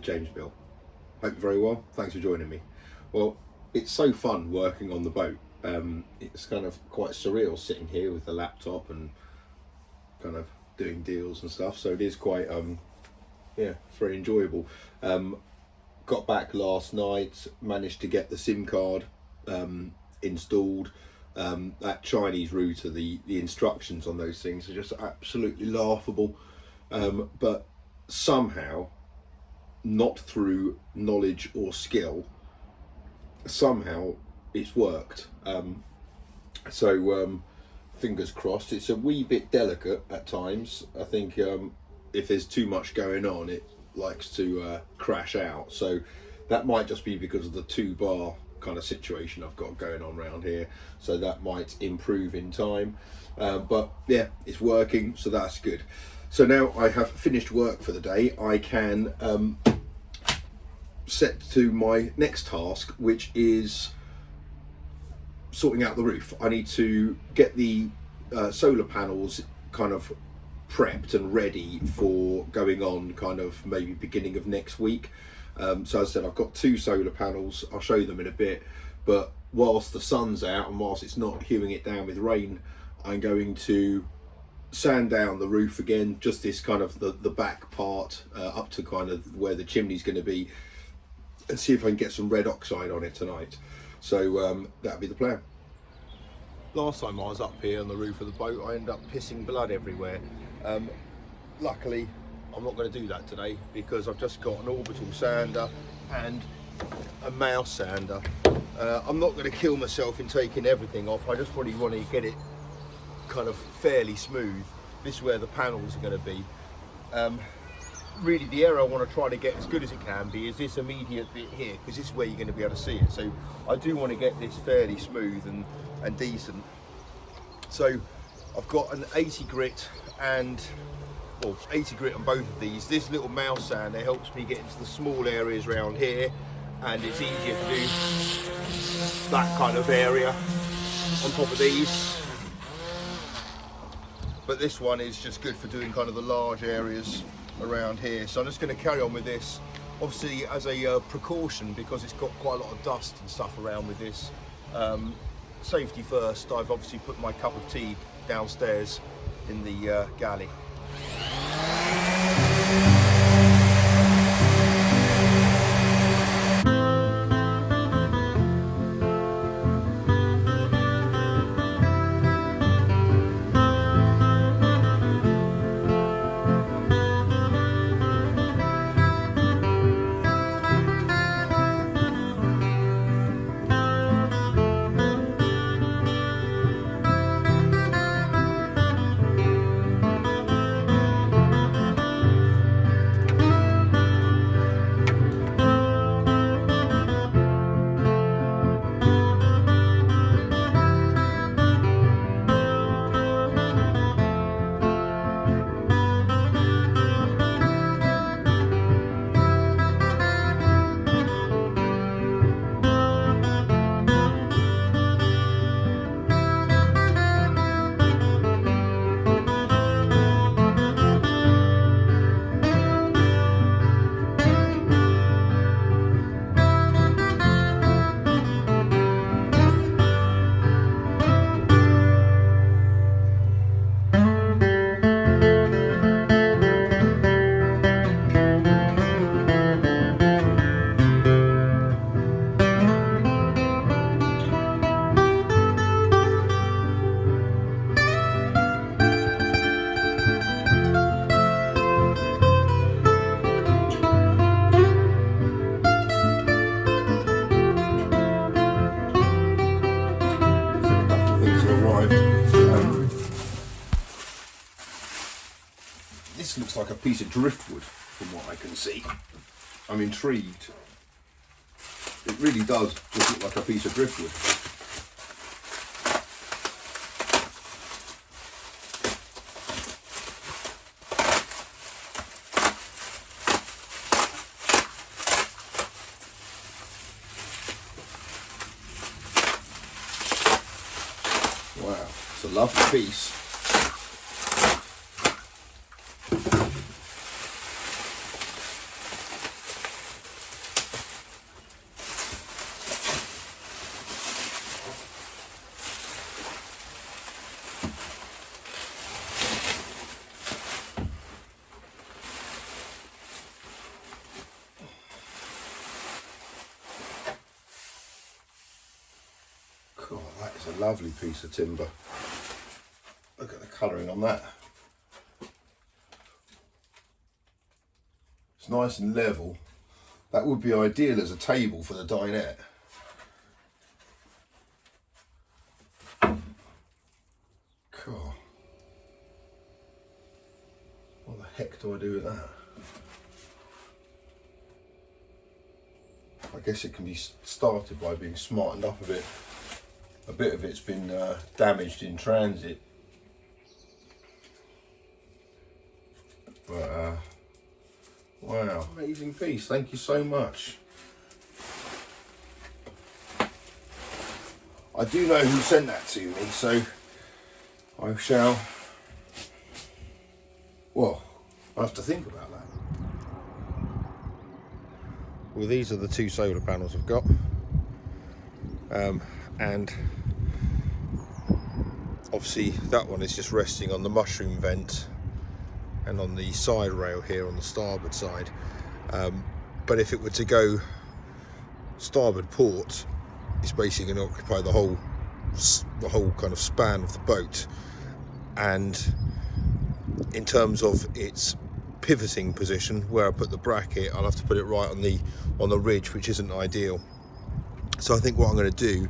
James Bill. Hope you're very well. Thanks for joining me. Well, it's so fun working on the boat. It's kind of quite surreal sitting here with the laptop and kind of doing deals and stuff. So it is quite, it's very enjoyable. Got back last night, managed to get the SIM card installed. That Chinese router, the instructions on those things are just absolutely laughable. But somehow, not through knowledge or skill, somehow it's worked. So fingers crossed. It's a wee bit delicate at times. I think if there's too much going on, it likes to crash out. So that might just be because of the 2-bar kind of situation I've got going on around here. So that might improve in time. But yeah, it's working, so that's good. So now I have finished work for the day, I can set to my next task, which is sorting out the roof. I need to get the solar panels kind of prepped and ready for going on kind of maybe beginning of next week. So as I said, I've got 2 solar panels. I'll show you them in a bit, but whilst the sun's out and whilst it's not hewing it down with rain, I'm going to sand down the roof again, just this kind of the back part up to kind of where the chimney's going to be, and see if I can get some red oxide on it tonight. So that'll be the plan. Last time I was up here on the roof of the boat, I ended up pissing blood everywhere. Luckily I'm not going to do that today because I've just got an orbital sander and a mouse sander. I'm not going to kill myself in taking everything off. I just really want to get it kind of fairly smooth. This is where the panels are going to be. Really the area I want to try to get as good as it can be is this immediate bit here, because this is where you're going to be able to see it. So I do want to get this fairly smooth and decent. So I've got an 80 grit and 80 grit on both of these. This little mouse sander helps me get into the small areas around here, and it's easier to do that kind of area on top of these. But this one is just good for doing kind of the large areas around here. So I'm just going to carry on with this, obviously as a precaution, because it's got quite a lot of dust and stuff around with this. Safety first. I've obviously put my cup of tea downstairs in the galley. This looks like a piece of driftwood from what I can see. I'm intrigued. It really does just look like a piece of driftwood. Wow, it's a lovely piece. God, that is a lovely piece of timber. Look at the colouring on that. It's nice and level. That would be ideal as a table for the dinette. God. What the heck do I do with that? I guess it can be started by being smartened up a bit. A bit of it's been damaged in transit. But wow, amazing piece, thank you so much. I do know who sent that to me, so I shall, well, I have to think about that. Well, these are the two solar panels I've got, and obviously that one is just resting on the mushroom vent and on the side rail here on the starboard side, but if it were to go starboard port, it's basically going to occupy the whole kind of span of the boat, and in terms of its pivoting position, where I put the bracket, I'll have to put it right on the ridge, which isn't ideal. So I think what I'm going to do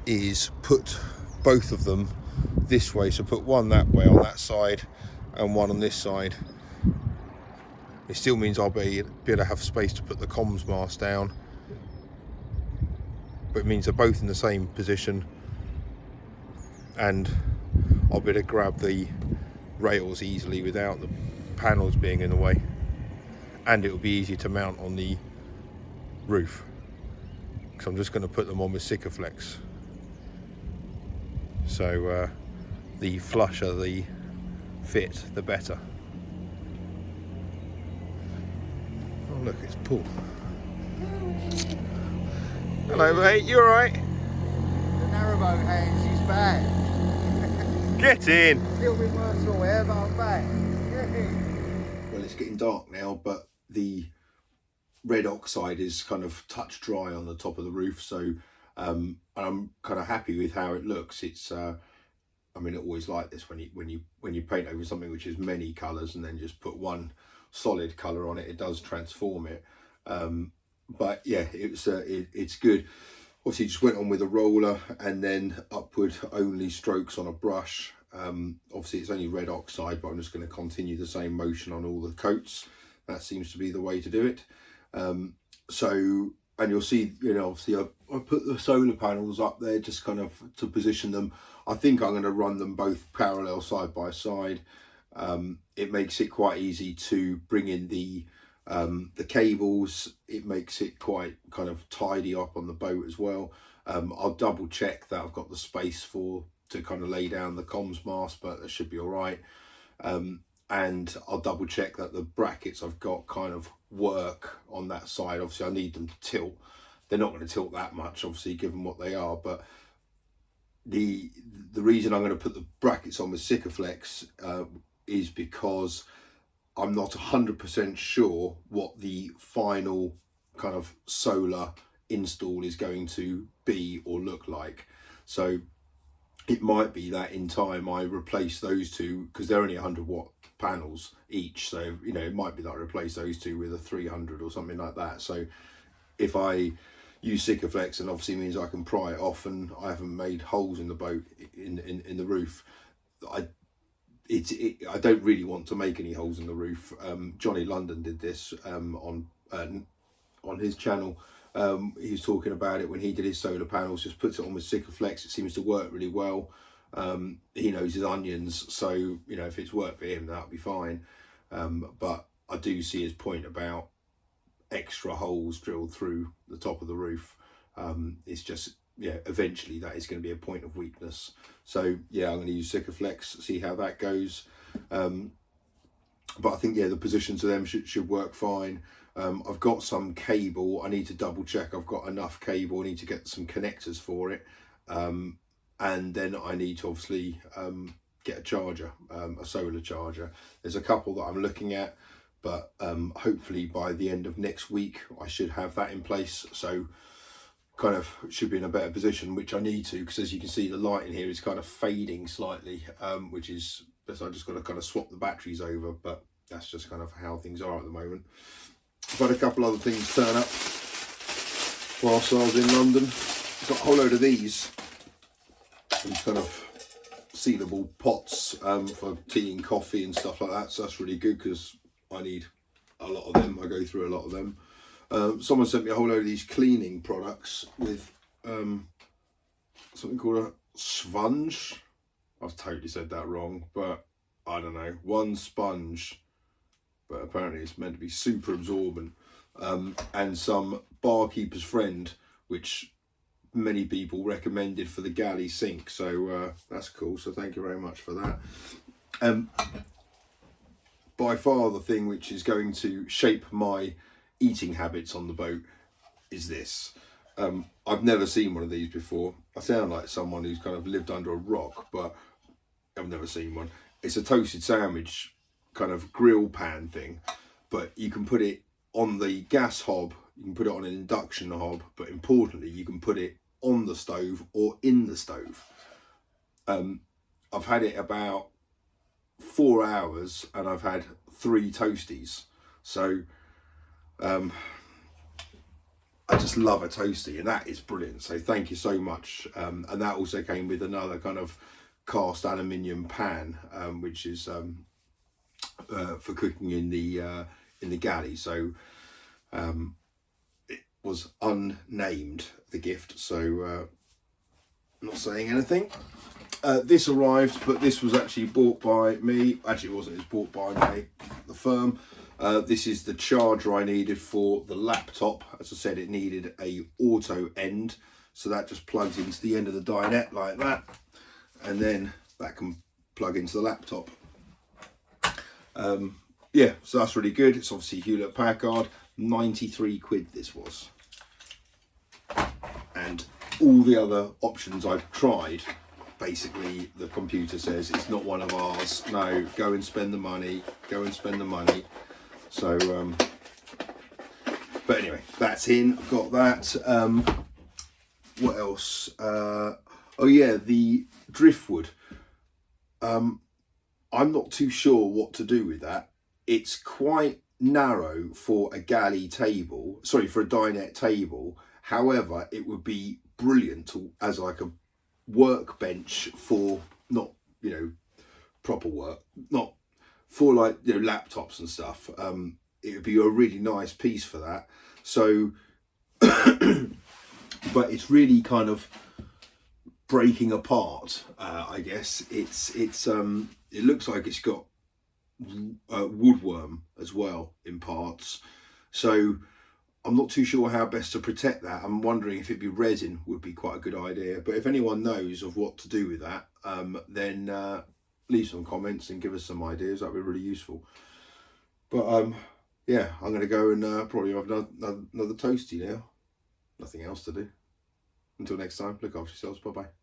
is put both of them this way, so put one that way on that side and one on this side. It still means I'll be able to have space to put the comms mast down, but it means they're both in the same position, and I'll be able to grab the rails easily without the panels being in the way, and it will be easy to mount on the roof, because I'm just going to put them on with Sikaflex. So the flusher the fit, the better. Oh look, it's Paul. Hello mate, you alright? The narrowboat hands is back. Get in! Still been worse all here, but I'm back. Well, it's getting dark now, but the red oxide is kind of touch dry on the top of the roof, so I'm kind of happy with how it looks. It's I mean, it always like this when you paint over something which is many colours and then just put one solid colour on it, it does transform it. But yeah, it's good. Obviously just went on with a roller and then upward only strokes on a brush. Obviously it's only red oxide, but I'm just going to continue the same motion on all the coats. That seems to be the way to do it. So, and you'll see, you know, obviously I put the solar panels up there just kind of to position them. I think I'm going to run them both parallel side by side. It makes it quite easy to bring in the cables. It makes it quite kind of tidy up on the boat as well. I'll double check that I've got the space to kind of lay down the comms mast, but that should be all right. And I'll double check that the brackets I've got kind of work on that side. Obviously I need them to tilt. They're not going to tilt that much, obviously, given what they are, but the reason I'm going to put the brackets on with Sikaflex is because I'm not 100% sure what the final kind of solar install is going to be or look like. So it might be that in time I replace those two, because they're only 100-watt panels each. So, you know, it might be that I replace those two with a 300 or something like that. So if I use Sikaflex, and obviously means I can pry it off and I haven't made holes in the boat in the roof. I don't really want to make any holes in the roof. Johnny London did this on his channel. He was talking about it when he did his solar panels, just puts it on with Sikaflex. It seems to work really well. He knows his onions, so, you know, if it's worked for him, that'll be fine. But I do see his point about extra holes drilled through the top of the roof. It's just, yeah, eventually that is going to be a point of weakness. So yeah, I'm going to use Sikaflex, see how that goes. But I think, yeah, the positions of them should work fine. I've got some cable. I need to double check I've got enough cable. I need to get some connectors for it. And then I need to obviously get a charger, a solar charger. There's a couple that I'm looking at, but hopefully by the end of next week I should have that in place. So kind of should be in a better position, which I need to, because as you can see the light in here is kind of fading slightly, which is, so I just got to kind of swap the batteries over, but that's just kind of how things are at the moment. I've had a couple other things turn up whilst I was in London. Got a whole load of these kind of sealable pots for tea and coffee and stuff like that, so that's really good because I need a lot of them. I go through a lot of them. Someone sent me a whole load of these cleaning products with something called a sponge. I've totally said that wrong, but I don't know, one sponge, but apparently it's meant to be super absorbent, and some barkeeper's friend, which many people recommended for the galley sink, so that's cool, so thank you very much for that. By far the thing which is going to shape my eating habits on the boat is this. I've never seen one of these before. I sound like someone who's kind of lived under a rock, but I've never seen one. It's a toasted sandwich kind of grill pan thing, but you can put it on the gas hob, you can put it on an induction hob, but importantly you can put it on the stove or in the stove. I've had it about 4 hours and I've had 3 toasties, so I just love a toasty, and that is brilliant, so thank you so much. And that also came with another kind of cast aluminium pan, which is for cooking in the galley, so it was unnamed, the gift, so not saying anything. This arrived, but this was actually bought by me. Actually it wasn't, it was bought by the firm. This is the charger I needed for the laptop. As I said, it needed a auto end, so that just plugs into the end of the dinette like that, and then that can plug into the laptop. Yeah, so that's really good. It's obviously Hewlett Packard. 93 quid this was, and all the other options I've tried, basically the computer says it's not one of ours. No, go and spend the money, go and spend the money. So but anyway, that's in, I've got that. What else? Oh yeah, the driftwood. I'm not too sure what to do with that. It's quite narrow for a galley table, sorry, for a dinette table. However, it would be brilliant as like a workbench for, not, you know, proper work, not for like, you know, laptops and stuff. It would be a really nice piece for that. So but it's really kind of breaking apart. I guess it looks like it's got woodworm as well in parts, so I'm not too sure how best to protect that. I'm wondering if it'd be resin would be quite a good idea, but if anyone knows of what to do with that, then leave some comments and give us some ideas. That'd be really useful. But yeah, I'm going to go and probably have another toasty now. Nothing else to do. Until next time, look after yourselves. Bye bye.